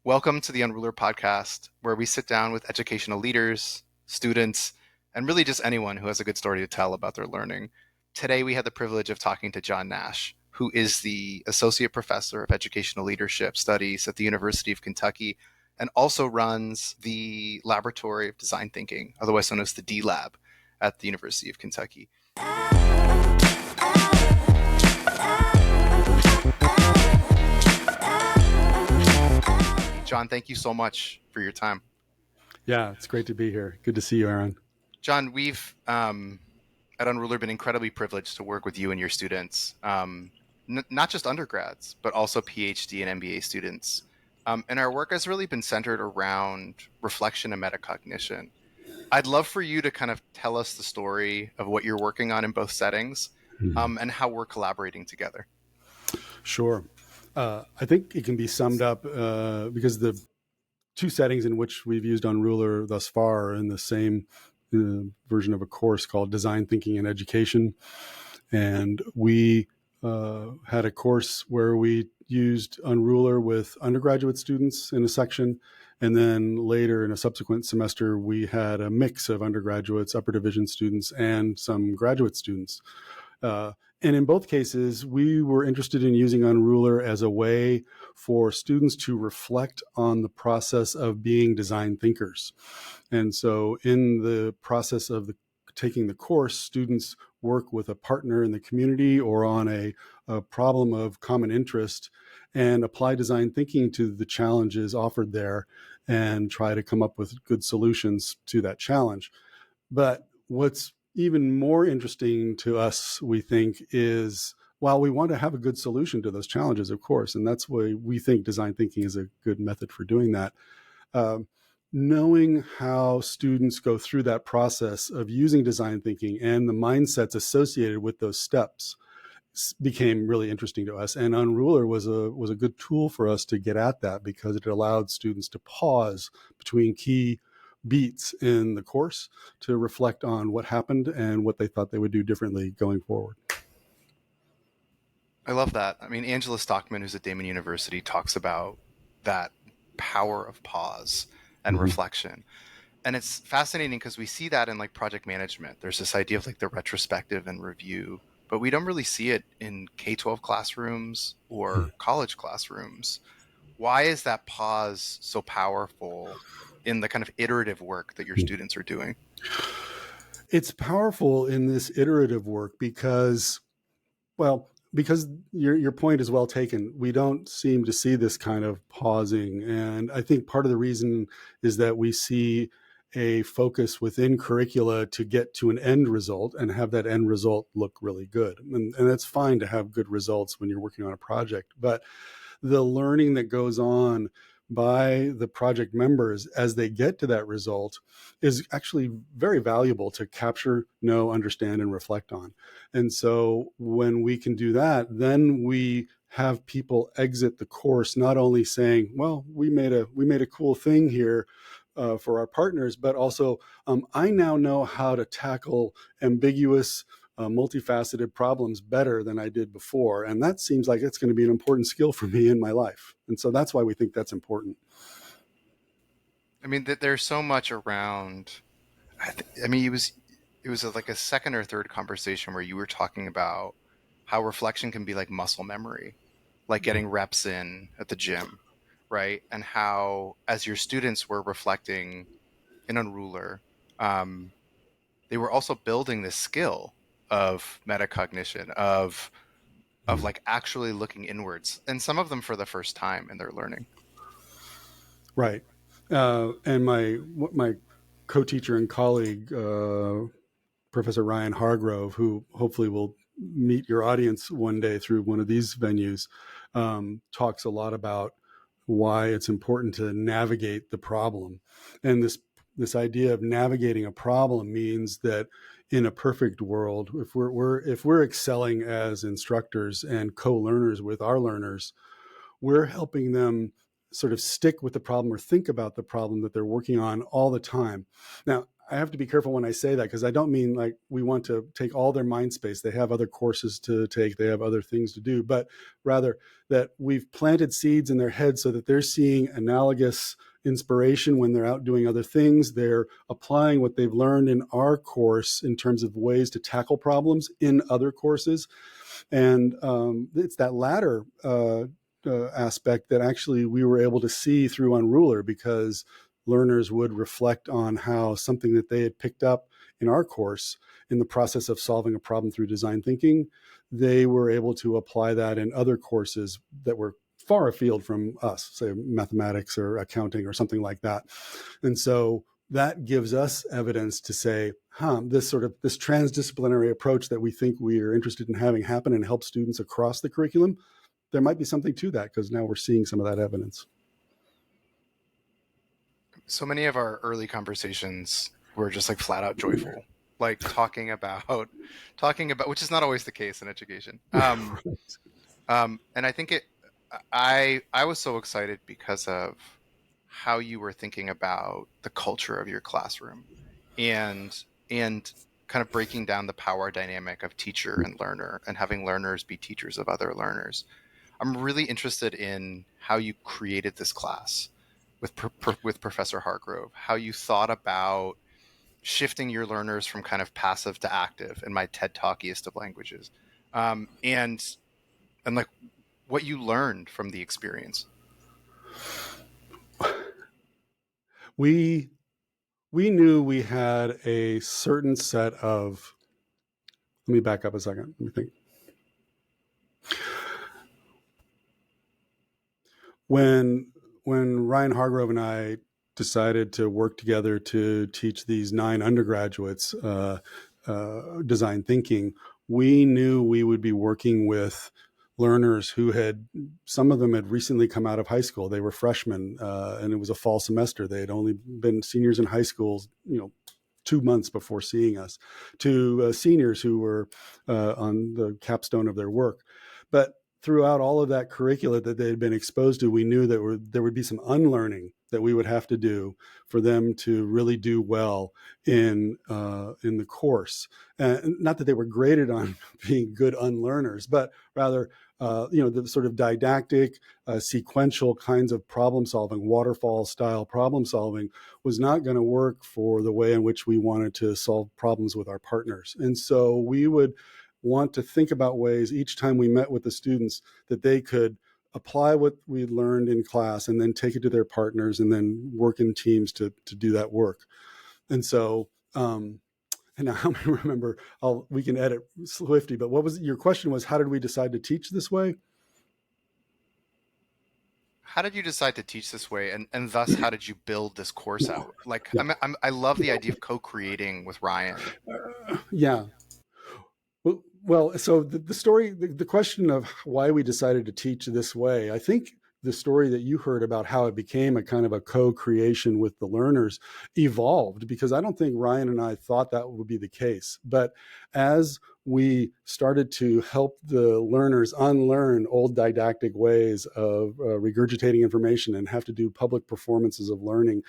Welcome to the Unrulr Podcast, where we sit down with educational leaders, students, and really just anyone who has a good story to tell about their learning. Today, we had the privilege of talking to John Nash, who is the Associate Professor of Educational Leadership Studies at the University of Kentucky and also runs the Laboratory of Design Thinking, otherwise known as the DLAB, at the University of Kentucky. John, thank you so much for your time. Yeah, it's great to be here. Good to see you, Aaron. John, we've at Unrulr been incredibly privileged to work with you and your students, not just undergrads, but also PhD and MBA students. And our work has really been centered around reflection and metacognition. I'd love for you to kind of tell us the story of what you're working on in both settings and how we're collaborating together. Sure. I think it can be summed up because the two settings in which we've used Unrulr thus far are in the same version of a course called Design Thinking and Education. And we had a course where we used Unrulr with undergraduate students in a section. And then later in a subsequent semester, we had a mix of undergraduates, upper division students, and some graduate students. And in both cases, we were interested in using Unrulr as a way for students to reflect on the process of being design thinkers. And so in the process of taking the course, students work with a partner in the community or on a problem of common interest and apply design thinking to the challenges offered there and try to come up with good solutions to that challenge. But what's even more interesting to us, we think, is while we want to have a good solution to those challenges, of course, and that's why we think design thinking is a good method for doing that, knowing how students go through that process of using design thinking and the mindsets associated with those steps became really interesting to us. And Unrulr was a good tool for us to get at that because it allowed students to pause between key beats in the course to reflect on what happened and what they thought they would do differently going forward. I love that. I mean, Angela Stockman, who's at Damon University, talks about that power of pause and reflection. And it's fascinating because we see that in like project management. There's this idea of like the retrospective and review, but we don't really see it in K-12 classrooms or college classrooms. Why is that pause so powerful in the kind of iterative work that your students are doing? It's powerful in this iterative work because your point is well taken. We don't seem to see this kind of pausing. And I think part of the reason is that we see a focus within curricula to get to an end result and have that end result look really good. And that's fine to have good results when you're working on a project. But the learning that goes on by the project members as they get to that result is actually very valuable to capture, know, understand, and reflect on. And so when we can do that, then we have people exit the course not only saying, well, we made a cool thing here for our partners, but also I now know how to tackle ambiguous multifaceted problems better than I did before. And that seems like it's going to be an important skill for me in my life. And so that's why we think that's important. I mean, there's so much around, I mean, it was like a second or third conversation where you were talking about how reflection can be like muscle memory, like getting reps in at the gym, right? And how, as your students were reflecting in Unrulr, they were also building this skill of metacognition, of like actually looking inwards, and some of them for the first time in their learning. Right. And my co-teacher and colleague, Professor Ryan Hargrove, who hopefully will meet your audience one day through one of these venues, talks a lot about why it's important to navigate the problem. And this idea of navigating a problem means that in a perfect world, if we're excelling as instructors and co-learners with our learners, we're helping them sort of stick with the problem or think about the problem that they're working on all the time. Now, I have to be careful when I say that, because I don't mean like we want to take all their mind space. They have other courses to take, they have other things to do, but rather that we've planted seeds in their heads so that they're seeing analogous inspiration when they're out doing other things. They're applying what they've learned in our course in terms of ways to tackle problems in other courses. And it's that latter aspect that actually we were able to see through Unrulr, because learners would reflect on how something that they had picked up in our course in the process of solving a problem through design thinking, they were able to apply that in other courses that were far afield from us, say mathematics or accounting or something like that. And so that gives us evidence to say, this transdisciplinary approach that we think we are interested in having happen and help students across the curriculum, there might be something to that, because now we're seeing some of that evidence. So many of our early conversations were just like flat out joyful, like talking about, which is not always the case in education. And I think I was so excited because of how you were thinking about the culture of your classroom and kind of breaking down the power dynamic of teacher and learner and having learners be teachers of other learners. I'm really interested in how you created this class with Professor Hargrove, how you thought about shifting your learners from kind of passive to active in my TED Talkiest of languages, and like what you learned from the experience. We knew we had a certain set of, let me back up a second. Let me think. When Ryan Hargrove and I decided to work together to teach these 9 undergraduates design thinking, we knew we would be working with learners who some of them had recently come out of high school. They were freshmen, and it was a fall semester. They had only been seniors in high schools, 2 months before seeing us, to seniors who were on the capstone of their work. But throughout all of that curricula that they had been exposed to, we knew that there would be some unlearning that we would have to do for them to really do well in the course. Not that they were graded on being good unlearners, but rather, the sort of didactic, sequential kinds of problem solving, waterfall style problem solving, was not going to work for the way in which we wanted to solve problems with our partners. And so we would want to think about ways each time we met with the students that they could apply what we learned in class and then take it to their partners and then work in teams to do that work. And so, and now I remember, we can edit Swifty, but what was your question was, how did we decide to teach this way? How did you decide to teach this way, and thus how did you build this course out? Like, yeah. I love the idea of co-creating with Ryan. Yeah. Well, so the story, the question of why we decided to teach this way, I think the story that you heard about how it became a kind of a co-creation with the learners evolved, because I don't think Ryan and I thought that would be the case. But as we started to help the learners unlearn old didactic ways of regurgitating information and have to do public performances of learning,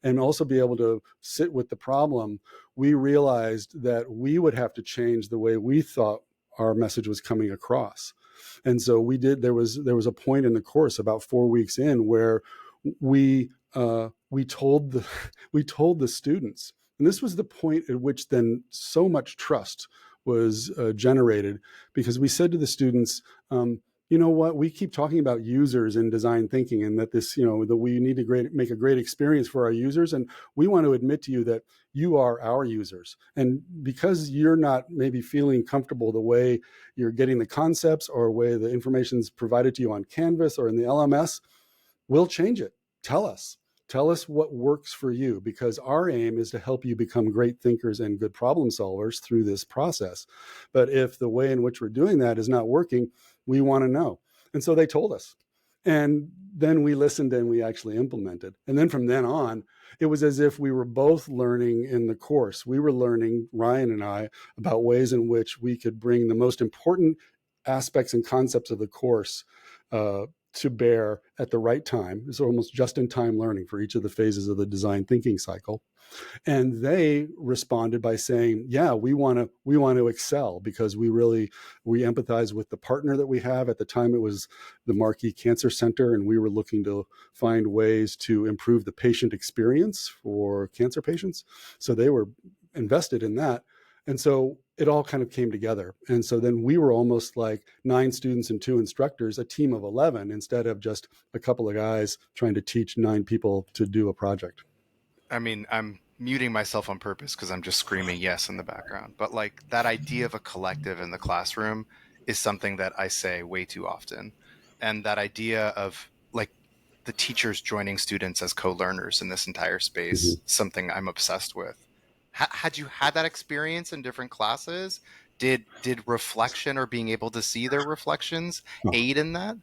and also be able to sit with the problem, we realized that we would have to change the way we thought our message was coming across. And so we did. There was a point in the course about 4 weeks in where we told the students, and this was the point at which then so much trust was generated, because we said to the students, you know what, we keep talking about users in design thinking, and that that we need to make a great experience for our users. And we want to admit to you that you are our users. And because you're not maybe feeling comfortable the way you're getting the concepts or the way the information is provided to you on Canvas or in the LMS, we'll change it. Tell us what works for you, because our aim is to help you become great thinkers and good problem solvers through this process. But if the way in which we're doing that is not working, we want to know. And so they told us. And then we listened and we actually implemented. And then from then on, it was as if we were both learning in the course. We were learning, Ryan and I, about ways in which we could bring the most important aspects and concepts of the course to bear at the right time. It's almost just-in-time learning for each of the phases of the design thinking cycle. And they responded by saying, yeah, we want to excel because we empathize with the partner that we have. At the time, it was the Marquis Cancer Center, and we were looking to find ways to improve the patient experience for cancer patients. So they were invested in that. And so it all kind of came together. And so then we were almost like 9 students and 2 instructors, a team of 11, instead of just a couple of guys trying to teach 9 people to do a project. I mean, I'm muting myself on purpose because I'm just screaming yes in the background. But like that idea of a collective in the classroom is something that I say way too often. And that idea of like the teachers joining students as co-learners in this entire space, something I'm obsessed with. Had you had that experience in different classes? Did reflection or being able to see their reflections aid in that?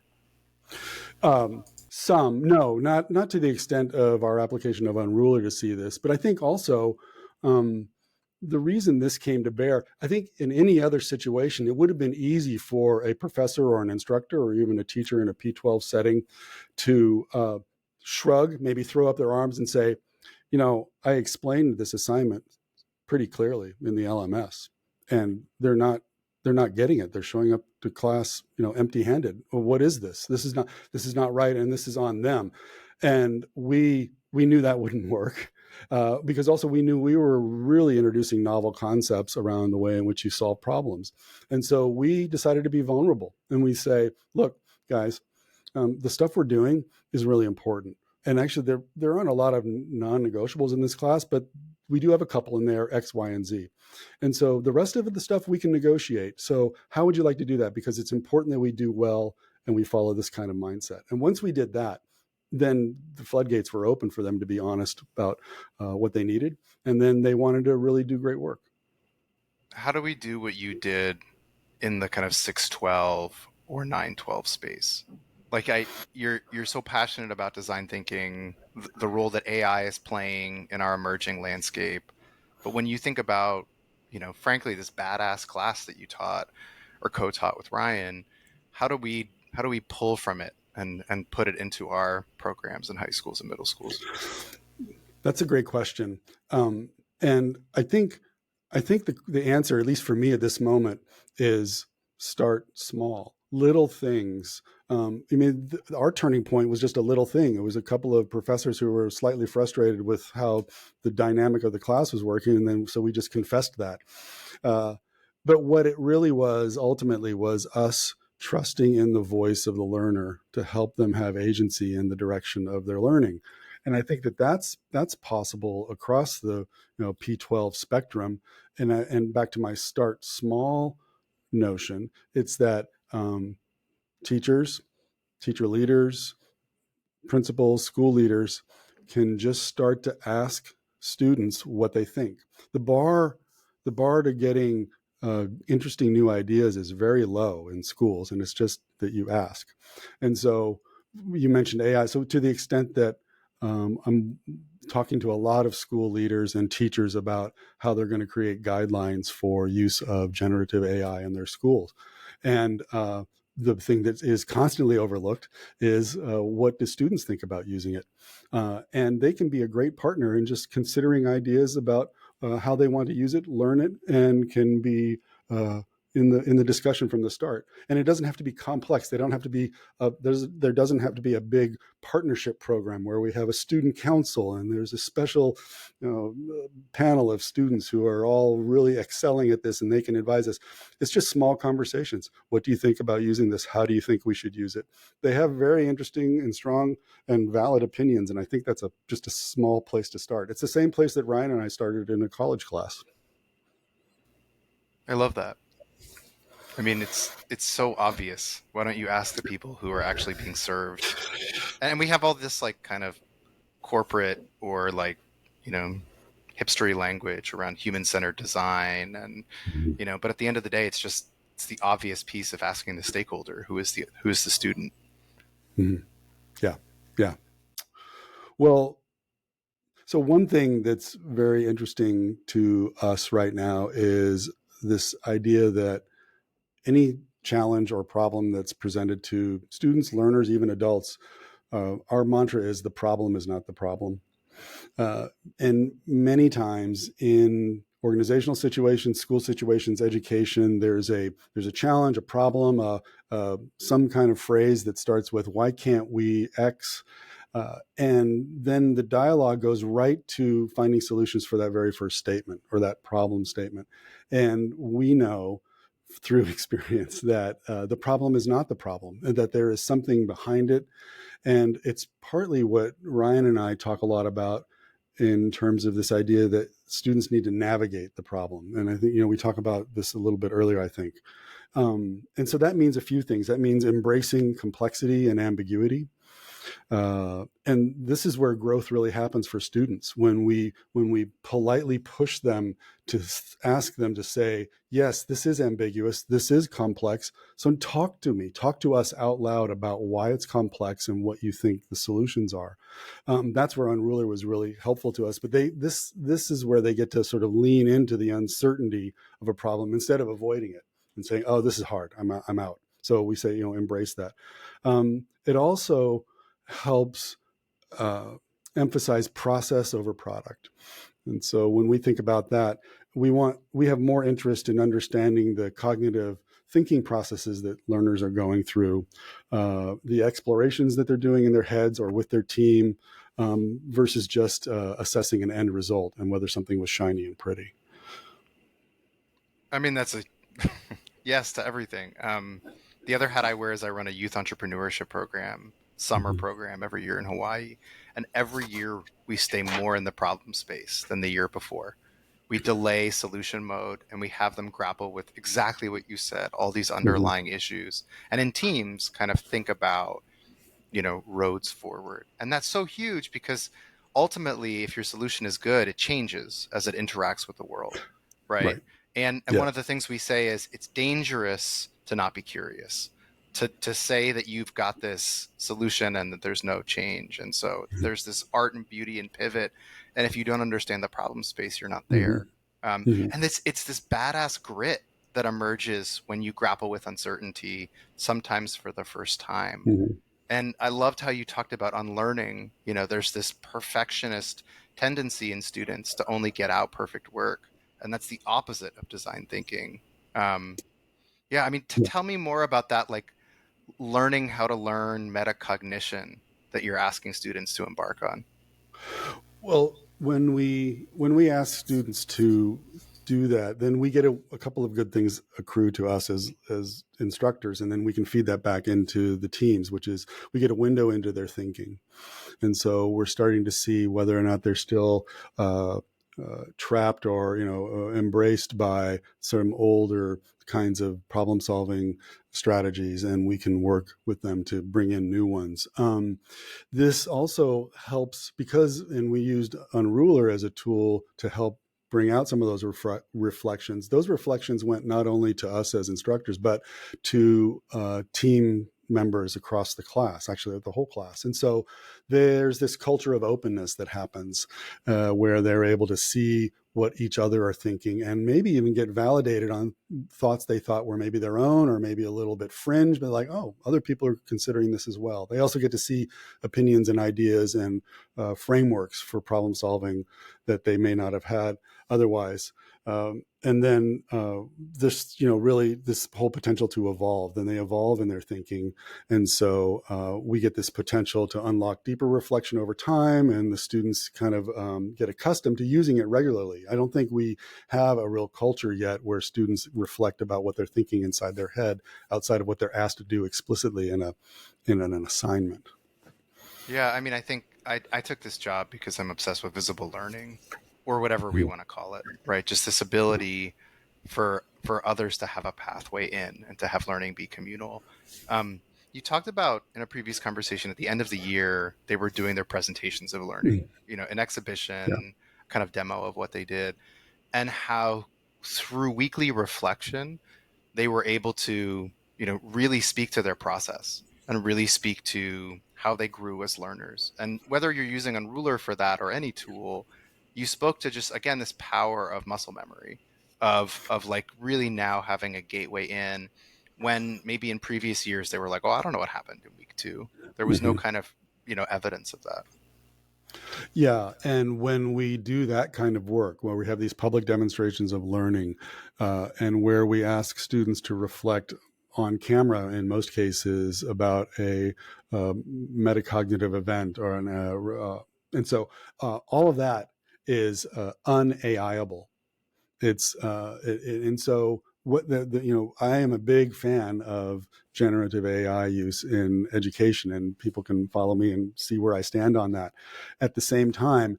Some, no, not to the extent of our application of Unrulr to see this, but I think also the reason this came to bear, I think in any other situation, it would have been easy for a professor or an instructor or even a teacher in a P12 setting to shrug, maybe throw up their arms and say, you know, I explained this assignment pretty clearly in the LMS, and they're not getting it. They're showing up to class, you know, empty-handed. Well, what is this? This is not right, and this is on them. And we knew that wouldn't work because also we knew we were really introducing novel concepts around the way in which you solve problems. And so we decided to be vulnerable, and we say, look, guys, the stuff we're doing is really important. And actually, there aren't a lot of non-negotiables in this class, but we do have a couple in there, X, Y, and Z. And so the rest of the stuff we can negotiate. So how would you like to do that? Because it's important that we do well and we follow this kind of mindset. And once we did that, then the floodgates were open for them to be honest about what they needed. And then they wanted to really do great work. How do we do what you did in the kind of 612 or 912 space? Like you're so passionate about design thinking, the role that AI is playing in our emerging landscape. But when you think about, you know, frankly, this badass class that you taught or co-taught with Ryan, how do we pull from it and put it into our programs in high schools and middle schools? That's a great question. And I think the answer, at least for me at this moment, is start small, little things. I mean, our turning point was just a little thing. It was a couple of professors who were slightly frustrated with how the dynamic of the class was working. And then, so we just confessed that. But what it really was ultimately was us trusting in the voice of the learner to help them have agency in the direction of their learning. And I think that that's possible across the P12 spectrum. And back to my start small notion, it's that teachers, teacher leaders, principals, school leaders can just start to ask students what they think. The bar to getting interesting new ideas is very low in schools, and it's just that you ask. And so you mentioned AI. So to the extent that I'm talking to a lot of school leaders and teachers about how they're going to create guidelines for use of generative AI in their schools. And the thing that is constantly overlooked is what do students think about using it? And they can be a great partner in just considering ideas about how they want to use it, learn it, and can be in the discussion from the start. And it doesn't have to be complex. They don't have to be there doesn't have to be a big partnership program where we have a student council and there's a special panel of students who are all really excelling at this and they can advise us. It's just small conversations. What do you think about using this? How do you think we should use it? They have very interesting and strong and valid opinions, and I think that's just a small place to start. It's the same place that Ryan and I started in a college class. I love that. I mean, it's so obvious. Why don't you ask the people who are actually being served? And we have all this like kind of corporate or like, you know, hipstery language around human-centered design and, you know, but at the end of the day, it's the obvious piece of asking the stakeholder who is the student. Mm-hmm. Yeah. Well, so one thing that's very interesting to us right now is this idea that any challenge or problem that's presented to students, learners, even adults, our mantra is the problem is not the problem. And many times in organizational situations, school situations, education, there's a challenge, a problem, some kind of phrase that starts with "Why can't we X?" And then the dialogue goes right to finding solutions for that very first statement or that problem statement. And we know through experience that the problem is not the problem, and that there is something behind it. And it's partly what Ryan and I talk a lot about in terms of this idea that students need to navigate the problem. And I think, we talk about this a little bit earlier, I think. And so that means a few things. That means embracing complexity and ambiguity. And this is where growth really happens for students, when we politely push them to ask them to say, yes, this is ambiguous, this is complex, so talk to us out loud about why it's complex and what you think the solutions are. That's where Unrulr was really helpful to us. But this is where they get to sort of lean into the uncertainty of a problem instead of avoiding it and saying, oh, this is hard, I'm out. So we say, embrace that. It also helps emphasize process over product. And so when we think about that, we have more interest in understanding the cognitive thinking processes that learners are going through, the explorations that they're doing in their heads or with their team, versus just assessing an end result and whether something was shiny and pretty. I mean, that's a yes to everything. The other hat I wear is I run a youth entrepreneurship program, summer program every year in Hawaii. And every year we stay more in the problem space than the year before. We delay solution mode and we have them grapple with exactly what you said, all these underlying issues. And in teams kind of think about, roads forward. And that's so huge because ultimately, if your solution is good, it changes as it interacts with the world. Right. And Yeah. one of the things we say is it's dangerous to not be curious, to say that you've got this solution and that there's no change. And so there's this art and beauty and pivot. And if you don't understand the problem space, you're not there. And it's this badass grit that emerges when you grapple with uncertainty, sometimes for the first time. And I loved how you talked about unlearning. There's this perfectionist tendency in students to only get out perfect work. And that's the opposite of design thinking. Yeah, I mean, tell me more about that, like learning how to learn metacognition that you're asking students to embark on. Well, when we ask students to do that, then we get a couple of good things accrue to us as instructors, and then we can feed that back into the teams, which is we get a window into their thinking. And so we're starting to see whether or not they're still trapped or embraced by some older kinds of problem solving strategies, and we can work with them to bring in new ones. This also helps because, and we used Unrulr as a tool to help bring out some of those reflections. Those reflections went not only to us as instructors, but to team members across the class, actually the whole class. And so there's this culture of openness that happens where they're able to see what each other are thinking and maybe even get validated on thoughts they thought were maybe their own or maybe a little bit fringe, but like, oh, other people are considering this as well. They also get to see opinions and ideas and frameworks for problem solving that they may not have had otherwise. And then this, really this whole potential to evolve, then they evolve in their thinking. And so we get this potential to unlock deeper reflection over time, and the students kind of get accustomed to using it regularly. I don't think we have a real culture yet where students reflect about what they're thinking inside their head outside of what they're asked to do explicitly in an assignment. Yeah, I mean, I think I took this job because I'm obsessed with visible learning, or whatever we want to call it, right? Just this ability for others to have a pathway in and to have learning be communal. You talked about in a previous conversation at the end of the year, they were doing their presentations of learning, an exhibition, kind of demo of what they did, and how through weekly reflection, they were able to, really speak to their process and really speak to how they grew as learners. And whether you're using Unrulr for that or any tool, you spoke to just, again, this power of muscle memory of like really now having a gateway in when maybe in previous years they were like, oh, I don't know what happened in week 2. There was no Mm-hmm. kind of, evidence of that. Yeah, and when we do that kind of work, where we have these public demonstrations of learning, and where we ask students to reflect on camera, in most cases, about a metacognitive event or and so all of that is unAIable. And so what I am a big fan of generative AI use in education, and people can follow me and see where I stand on that. At the same time,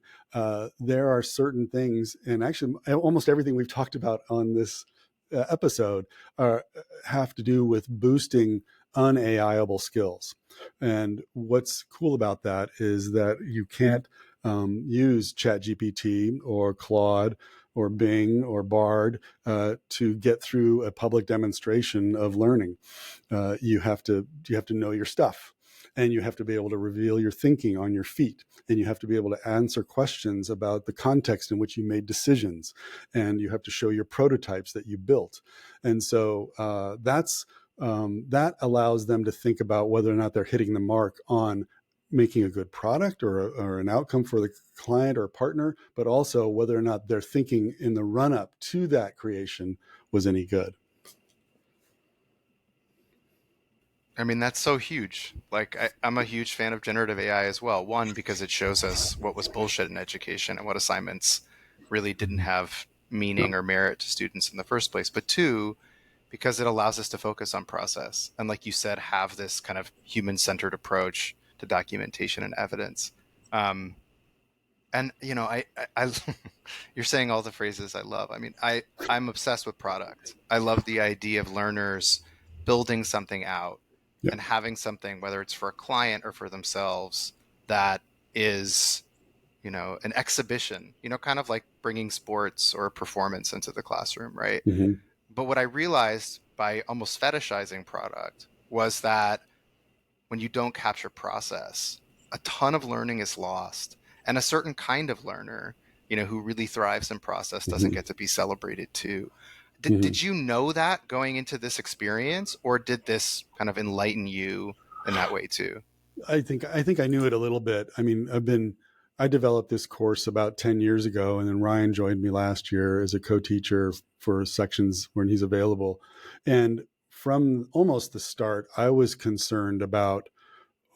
there are certain things, and actually almost everything we've talked about on this episode have to do with boosting unAIable skills. And what's cool about that is that you can't use ChatGPT or Claude or Bing or Bard to get through a public demonstration of learning. You have to know your stuff, and you have to be able to reveal your thinking on your feet, and you have to be able to answer questions about the context in which you made decisions, and you have to show your prototypes that you built. And so that allows them to think about whether or not they're hitting the mark on making a good product or an outcome for the client or partner, but also whether or not their thinking in the run up to that creation was any good. I mean, that's so huge. Like, I'm a huge fan of generative AI as well. One, because it shows us what was bullshit in education and what assignments really didn't have meaning or merit to students in the first place. But two, because it allows us to focus on process. And like you said, have this kind of human-centered approach to documentation and evidence. And I you're saying all the phrases I love. I mean, I'm obsessed with product. I love the idea of learners building something out Yeah. and having something, whether it's for a client or for themselves, that is, an exhibition. Kind of like bringing sports or performance into the classroom, right? Mm-hmm. But what I realized by almost fetishizing product was that when you don't capture process, a ton of learning is lost. And a certain kind of learner, who really thrives in process doesn't Mm-hmm. get to be celebrated too. Mm-hmm. Did you know that going into this experience, or did this kind of enlighten you in that way too? I think I knew it a little bit. I mean, I developed this course about 10 years ago, and then Ryan joined me last year as a co-teacher for sections when he's available. And from almost the start, I was concerned about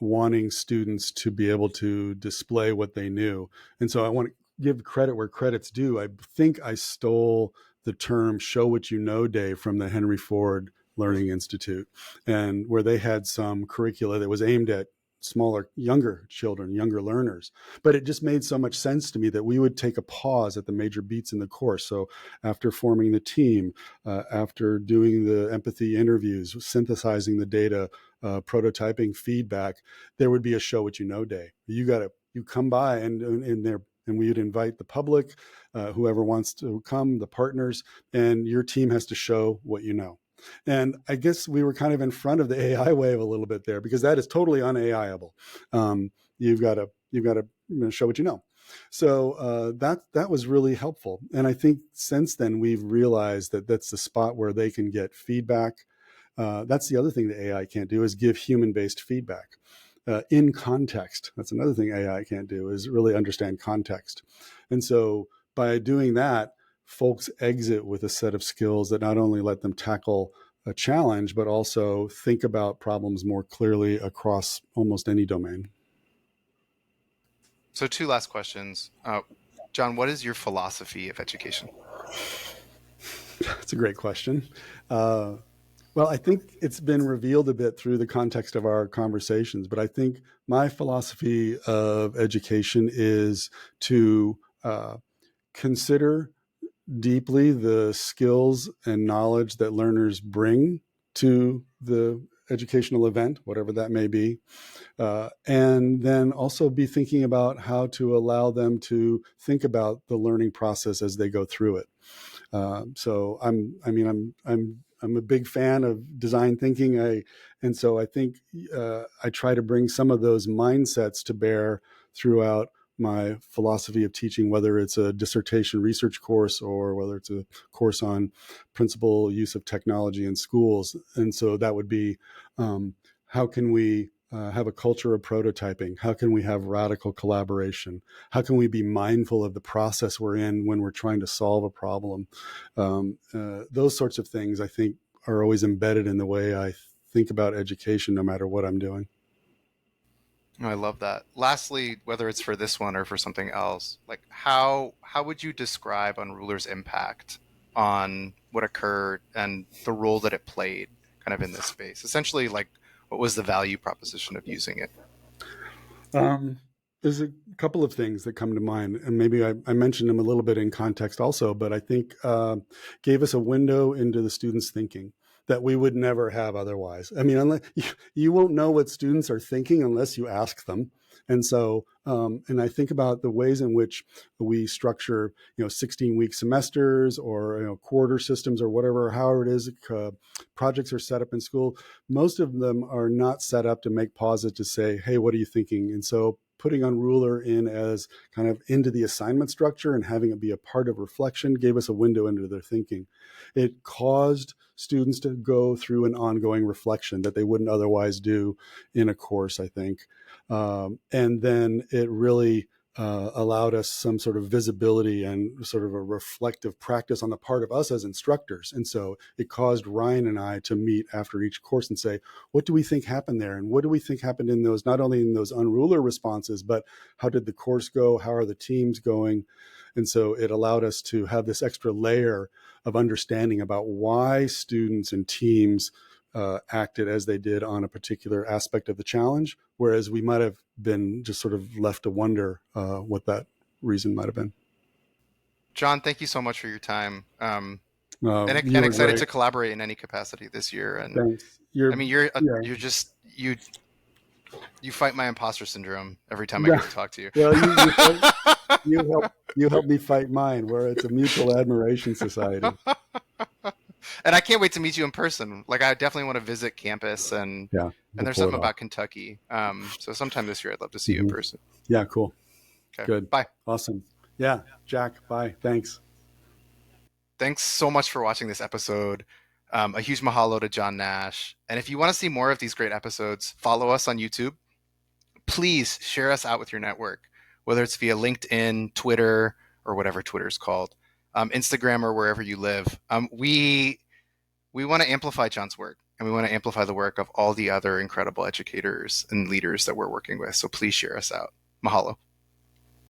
wanting students to be able to display what they knew. And so I want to give credit where credit's due. I think I stole the term "show what you know" day from the Henry Ford Learning Institute, and where they had some curricula that was aimed at smaller, younger children, younger learners. But it just made so much sense to me that we would take a pause at the major beats in the course. So after forming the team, after doing the empathy interviews, synthesizing the data, prototyping feedback, there would be a show what you know day. You come by and we would invite the public, whoever wants to come, the partners, and your team has to show what you know. And I guess we were kind of in front of the AI wave a little bit there, because that is totally unAIable. You've got to show what you know. So that was really helpful. And I think since then we've realized that that's the spot where they can get feedback. That's the other thing that AI can't do, is give human-based feedback in context. That's another thing AI can't do, is really understand context. And so by doing that, folks exit with a set of skills that not only let them tackle a challenge, but also think about problems more clearly across almost any domain. So two last questions. John, what is your philosophy of education? That's a great question. Well, I think it's been revealed a bit through the context of our conversations, but I think my philosophy of education is to consider deeply the skills and knowledge that learners bring to the educational event, whatever that may be, and then also be thinking about how to allow them to think about the learning process as they go through it. So I'm a big fan of design thinking. And so I think I try to bring some of those mindsets to bear throughout my philosophy of teaching, whether it's a dissertation research course or whether it's a course on principal use of technology in schools. And so that would be, how can we have a culture of prototyping? How can we have radical collaboration? How can we be mindful of the process we're in when we're trying to solve a problem? Those sorts of things, I think, are always embedded in the way I think about education, no matter what I'm doing. I love that. Lastly, whether it's for this one or for something else, like how would you describe Unrulr's impact on what occurred and the role that it played kind of in this space? Essentially, like what was the value proposition of using it? There's a couple of things that come to mind, and maybe I mentioned them a little bit in context also, but I think gave us a window into the students' thinking that we would never have otherwise. I mean, unless you won't know what students are thinking unless you ask them. And so, and I think about the ways in which we structure, 16-week semesters or quarter systems or whatever, however it is, projects are set up in school. Most of them are not set up to make pauses to say, "Hey, what are you thinking?" And so, putting Unrulr in as kind of into the assignment structure and having it be a part of reflection gave us a window into their thinking. It caused students to go through an ongoing reflection that they wouldn't otherwise do in a course, I think. And then it really allowed us some sort of visibility and sort of a reflective practice on the part of us as instructors. And so it caused Ryan and I to meet after each course and say, what do we think happened there? And what do we think happened in those, not only in those Unrulr responses, but how did the course go? How are the teams going? And so it allowed us to have this extra layer of understanding about why students and teams acted as they did on a particular aspect of the challenge, whereas we might have been just sort of left to wonder what that reason might have been. John, thank you so much for your time. And You were excited great. to collaborate in any capacity this year. And Thanks. I mean, you're just you fight my imposter syndrome every time I get to talk to you. Well, you help me fight mine, where it's a mutual admiration society. And I can't wait to meet you in person. Like, I definitely want to visit campus, and there's something about Kentucky. So sometime this year, I'd love to see you in person. Yeah, cool. Okay. Good. Bye. Awesome. Yeah, Jack, bye. Thanks. Thanks so much for watching this episode. A huge mahalo to John Nash. And if you want to see more of these great episodes, follow us on YouTube. Please share us out with your network, whether it's via LinkedIn, Twitter, or whatever Twitter's called, Instagram, or wherever you live. We want to amplify John's work, and we want to amplify the work of all the other incredible educators and leaders that we're working with. So please share us out. Mahalo.